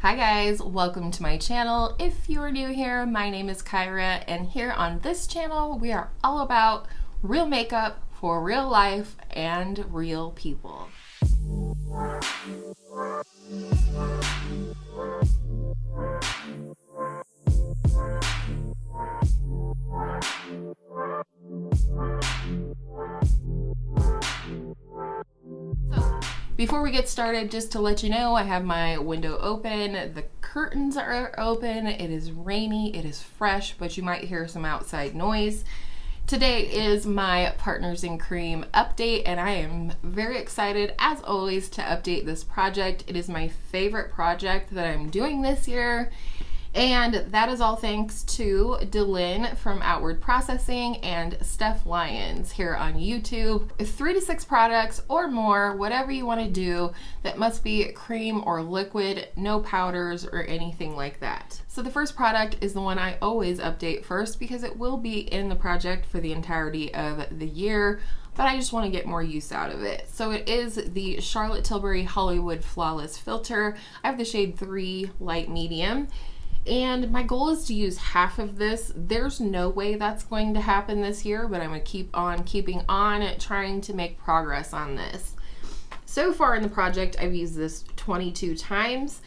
Hi guys, welcome to my channel. If you are new here, my name is Kyra, and here on this channel we are all about real makeup for real life and real people. Before we get started, just to let you know, I have my window open, the curtains are open, it is rainy, it is fresh, but you might hear some outside noise. Today is my Partners in Cream update, and I am very excited, as always, to update this project. It is my favorite project that I'm doing this year, and that is all thanks to Dylan from Outward Processing and Steph Lyons here on YouTube. 3 to 6 products or more, whatever you want to do, that must be cream or liquid, no powders or anything like that. So the first product is the one I always update first because it will be in the project for the entirety of the year, but I just want to get more use out of it. So it is the Charlotte Tilbury Hollywood Flawless Filter. I have the shade 3 Light Medium. And my goal is to use half of this. There's no way that's going to happen this year, but I'm gonna keep on keeping on trying to make progress on this. So far in the project, I've used this 22 times.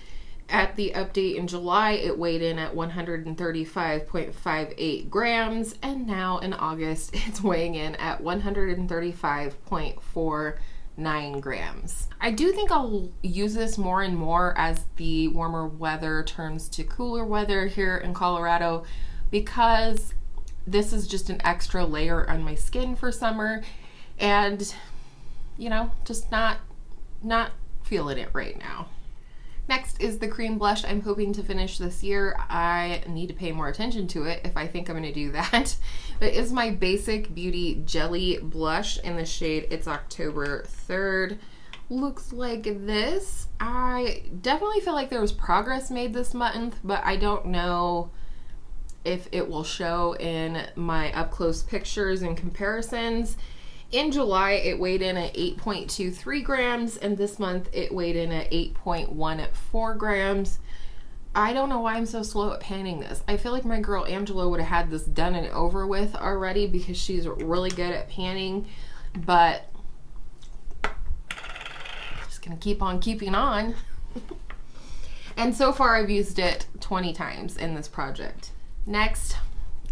At the update in July, it weighed in at 135.58 grams, and now in August, it's weighing in at 135.49 grams. I do think I'll use this more and more as the warmer weather turns to cooler weather here in Colorado, because this is just an extra layer on my skin for summer, and you know, just not feeling it right now. Next is the cream blush I'm hoping to finish this year. I need to pay more attention to it if I think I'm gonna do that. It is my Basic Beauty Jelly Blush in the shade It's October 3rd. Looks like this. I definitely feel like there was progress made this month, but I don't know if it will show in my up close pictures and comparisons. In July, it weighed in at 8.23 grams, and this month it weighed in at 8.14 grams. I don't know why I'm so slow at panning this. I feel like my girl Angela would have had this done and over with already because she's really good at panning, but just gonna keep on keeping on. And so far I've used it 20 times in this project. Next,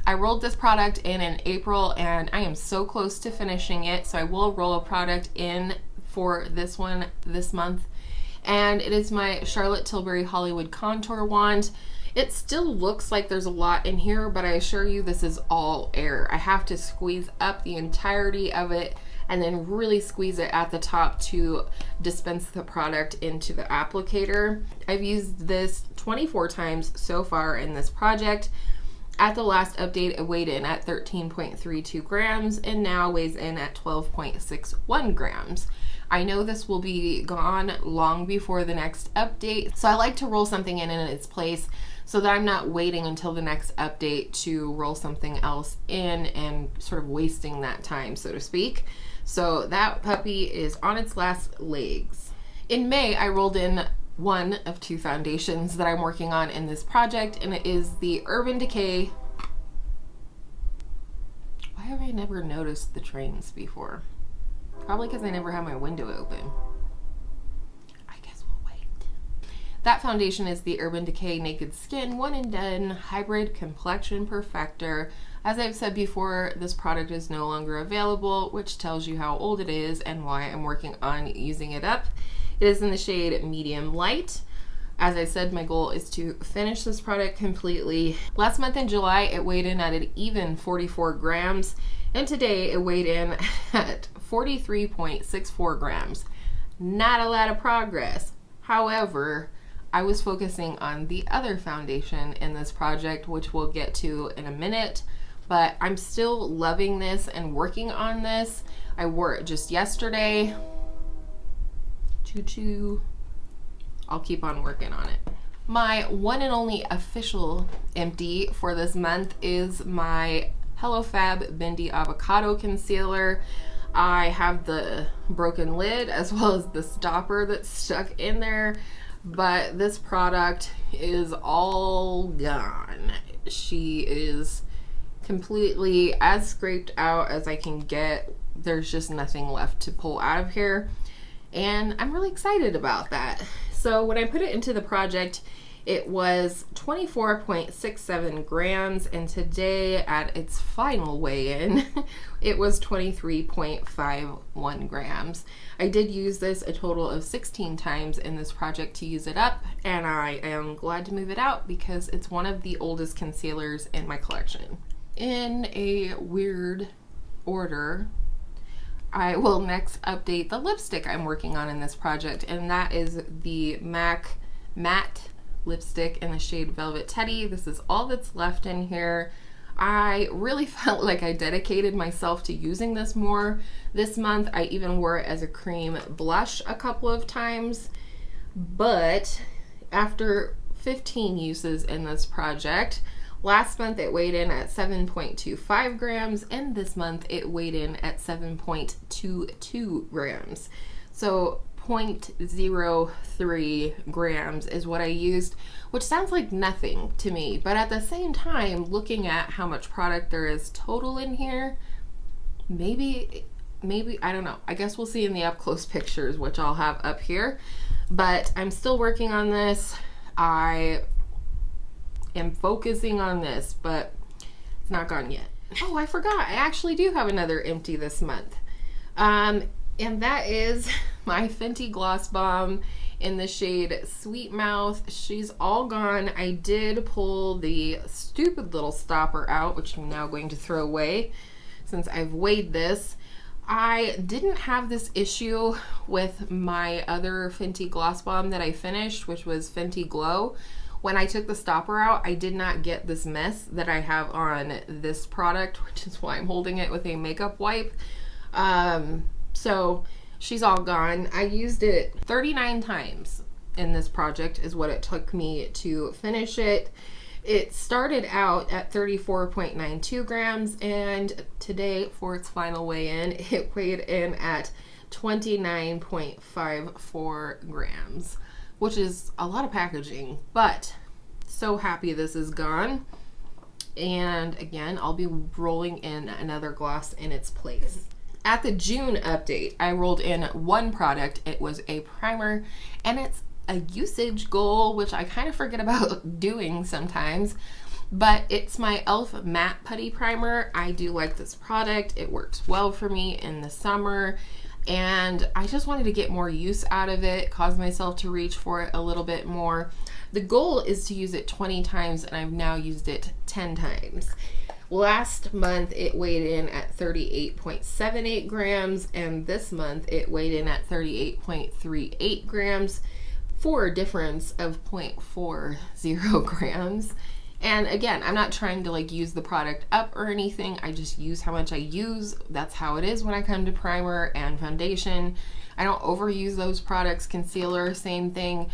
I rolled this product in April, and I am so close to finishing it, so I will roll a product in for this one this month, and it is my Charlotte Tilbury Hollywood Contour Wand. It still looks like there's a lot in here, but I assure you this is all air. I have to squeeze up the entirety of it and then really squeeze it at the top to dispense the product into the applicator. I've used this 24 times so far in this project. At the last update, it weighed in at 13.32 grams and now weighs in at 12.61 grams. I know this will be gone long before the next update, so I like to roll something in its place so that I'm not waiting until the next update to roll something else in and sort of wasting that time, so to speak. So that puppy is on its last legs. In May, I rolled in one of 2 foundations that I'm working on in this project, and it is the Urban Decay. Why have I never noticed the trains before? Probably because I never have my window open. I guess we'll wait. That foundation is the Urban Decay Naked Skin One and Done Hybrid Complexion Perfector. As I've said before, this product is no longer available, which tells you how old it is and why I'm working on using it up. It is in the shade Medium Light. As I said, my goal is to finish this product completely. Last month in July, it weighed in at an even 44 grams, and today it weighed in at 43.64 grams. Not a lot of progress. However, I was focusing on the other foundation in this project, which we'll get to in a minute, but I'm still loving this and working on this. I wore it just yesterday. Choo-choo. I'll keep on working on it. My one and only official empty for this month is my Hello Fab Bendy Avocado Concealer. I have the broken lid as well as the stopper that's stuck in there. but this product is all gone. She is completely as scraped out as I can get. There's just nothing left to pull out of here, and I'm really excited about that. So when I put it into the project, it was 24.67 grams, and today at its final weigh-in, it was 23.51 grams. I did use this a total of 16 times in this project to use it up, and I am glad to move it out because it's one of the oldest concealers in my collection. In a weird order, I will next update the lipstick I'm working on in this project, and that is the MAC Matte lipstick in the shade Velvet Teddy. This is all that's left in here. I really felt like I dedicated myself to using this more this month. I even wore it as a cream blush a couple of times, but after 15 uses in this project, last month it weighed in at 7.25 grams, and this month it weighed in at 7.22 grams. So 0.03 grams is what I used, which sounds like nothing to me, but at the same time, looking at how much product there is total in here, maybe, I don't know. I guess we'll see in the up close pictures, which I'll have up here, but I'm still working on this. I am focusing on this, but it's not gone yet. Oh, I forgot. I actually do have another empty this month. And that is my Fenty Gloss Balm in the shade Sweet Mouth. She's all gone. I did pull the stupid little stopper out, which I'm now going to throw away since I've weighed this. I didn't have this issue with my other Fenty Gloss Balm that I finished, which was Fenty Glow. When I took the stopper out, I did not get this mess that I have on this product, which is why I'm holding it with a makeup wipe. So she's all gone. I used it 39 times in this project is what it took me to finish it. It started out at 34.92 grams, and today for its final weigh-in, it weighed in at 29.54 grams, which is a lot of packaging, but so happy this is gone. And again, I'll be rolling in another gloss in its place. At the June update, I rolled in one product. It was a primer, and it's a usage goal, which I kind of forget about doing sometimes, but it's my e.l.f. Matte Putty Primer. I do like this product. It works well for me in the summer, and I just wanted to get more use out of it, cause myself to reach for it a little bit more. The goal is to use it 20 times, and I've now used it 10 times. Last month it weighed in at 38.78 grams, and this month it weighed in at 38.38 grams for a difference of 0.40 grams. And again, I'm not trying to like use the product up or anything. I just use how much I use. That's how it is when I come to primer and foundation. I don't overuse those products. Concealer, same thing,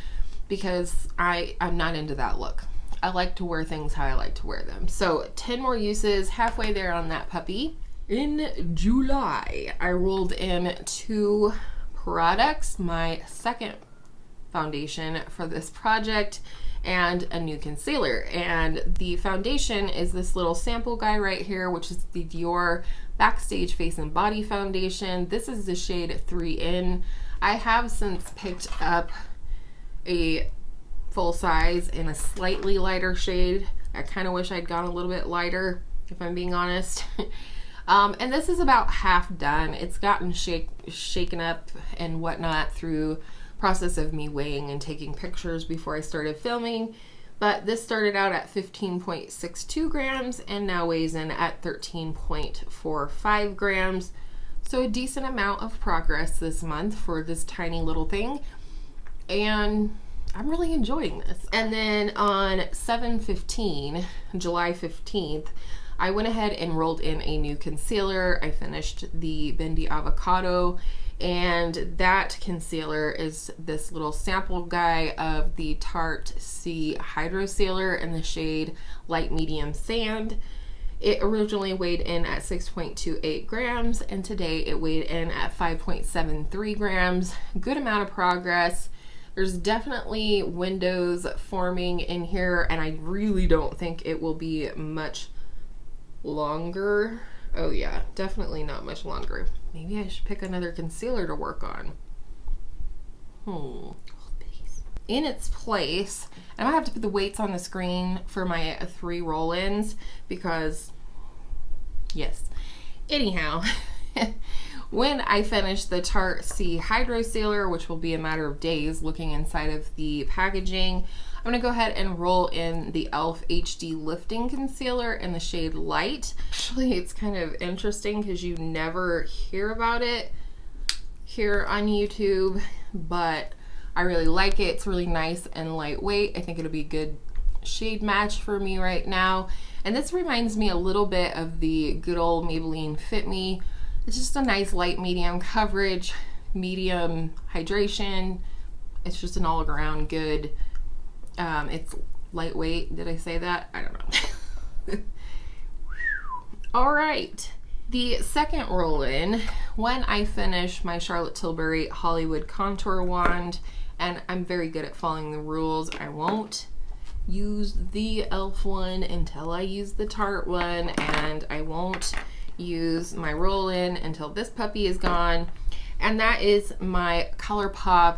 because I'm not into that look. I like to wear things how I like to wear them. So 10 more uses, halfway there on that puppy. In July, I rolled in 2 products, my second foundation for this project and a new concealer. And the foundation is this little sample guy right here, which is the Dior Backstage Face and Body Foundation. This is the shade 3 In. I have since picked up a full size in a slightly lighter shade. I kind of wish I'd gone a little bit lighter, if I'm being honest. And this is about half done. It's gotten shaken up and whatnot through process of me weighing and taking pictures before I started filming. But this started out at 15.62 grams and now weighs in at 13.45 grams. So a decent amount of progress this month for this tiny little thing. And I'm really enjoying this. And then on 7/15, July 15th, I went ahead and rolled in a new concealer. I finished the Bendy Avocado, and that concealer is this little sample guy of the Tarte C Hydro Sealer in the shade Light Medium Sand. It originally weighed in at 6.28 grams, and today it weighed in at 5.73 grams. Good amount of progress. There's definitely windows forming in here, and I really don't think it will be much longer. Oh yeah, definitely not much longer. Maybe I should pick another concealer to work on. In its place, and I have to put the weights on the screen for my 3 roll-ins because, yes. Anyhow, when I finish the Tarte C Hydro Sealer, which will be a matter of days looking inside of the packaging, I'm going to go ahead and roll in the e.l.f. HD Lifting Concealer in the shade Light. Actually, it's kind of interesting because you never hear about it here on YouTube, but I really like it. It's really nice and lightweight. I think it'll be a good shade match for me right now. And this reminds me a little bit of the good old Maybelline Fit Me. It's just a nice light medium coverage, medium hydration. It's just an all-around good. It's lightweight. Did I say that? I don't know. All right. The second roll-in, when I finish my Charlotte Tilbury Hollywood Contour Wand, and I'm very good at following the rules, I won't use the e.l.f. one until I use the Tarte one, and I won't use my roll-in until this puppy is gone, and that is my Colourpop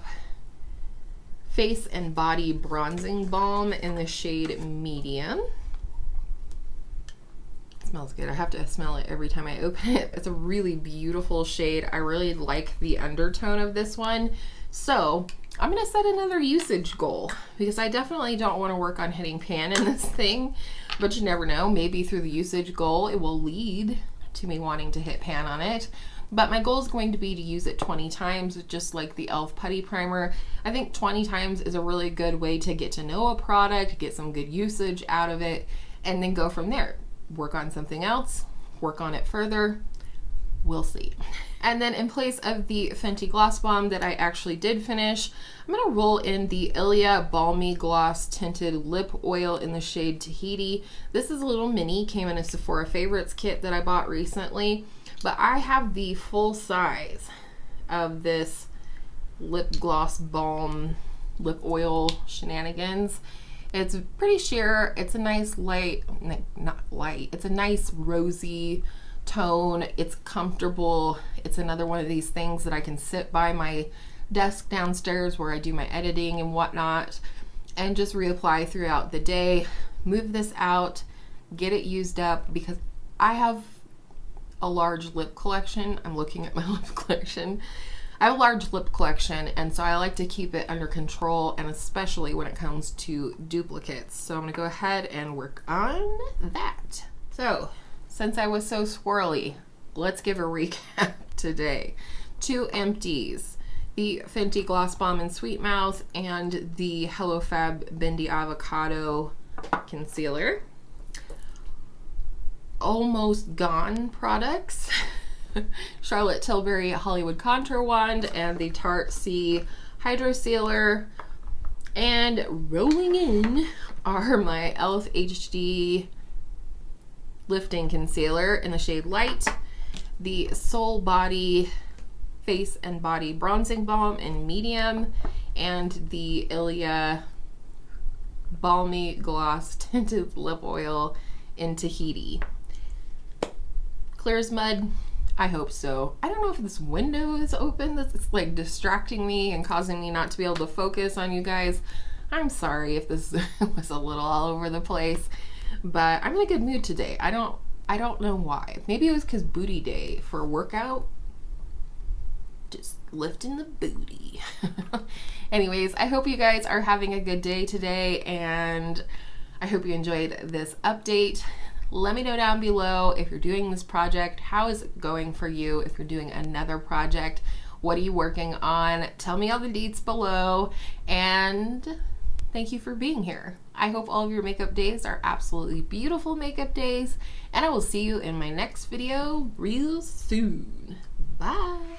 Face and Body Bronzing Balm in the shade Medium. It smells good. I have to smell it every time I open it. It's a really beautiful shade. I really like the undertone of this one. So I'm gonna set another usage goal because I definitely don't want to work on hitting pan in this thing, but you never know. Maybe through the usage goal, it will lead to me wanting to hit pan on it. But my goal is going to be to use it 20 times, just like the e.l.f. Putty Primer. I think 20 times is a really good way to get to know a product, get some good usage out of it, and then go from there. Work on something else, work on it further. We'll see. And then in place of the Fenty Gloss Bomb that I actually did finish, I'm going to roll in the Ilia Balmy Gloss Tinted Lip Oil in the shade Tahiti. This is a little mini, came in a Sephora Favorites kit that I bought recently, but I have the full size of this lip gloss balm lip oil shenanigans. It's pretty sheer. It's a nice light, not light, it's a nice rosy tone. It's comfortable. It's another one of these things that I can sit by my desk downstairs where I do my editing and whatnot and just reapply throughout the day. Move this out, get it used up, because I have a large lip collection. I'm looking at my lip collection. I have a large lip collection, and so I like to keep it under control, and especially when it comes to duplicates. So I'm going to go ahead and work on that. So since I was so squirrely, let's give a recap today. 2 empties, the Fenty Gloss Bomb in Sweet Mouth and the HelloFab Bendy Avocado Concealer. Almost gone products. Charlotte Tilbury Hollywood Contour Wand and the Tarte C Hydro Sealer. And rolling in are my e.l.f. HD Lifting Concealer in the shade Light, the Soul Body Face and Body Bronzing Balm in Medium, and the Ilia Balmy Gloss Tinted Lip Oil in Tahiti. Clear as mud? I hope so. I don't know if this window is open. It's like distracting me and causing me not to be able to focus on you guys. I'm sorry if this was a little all over the place, but I'm in a good mood today. I don't know why. Maybe it was because booty day for a workout. Just lifting the booty. Anyways, I hope you guys are having a good day today, and I hope you enjoyed this update. Let me know down below if you're doing this project. How is it going for you? If you're doing another project, what are you working on? Tell me all the deets below, and thank you for being here. I hope all of your makeup days are absolutely beautiful makeup days, and I will see you in my next video real soon. Bye.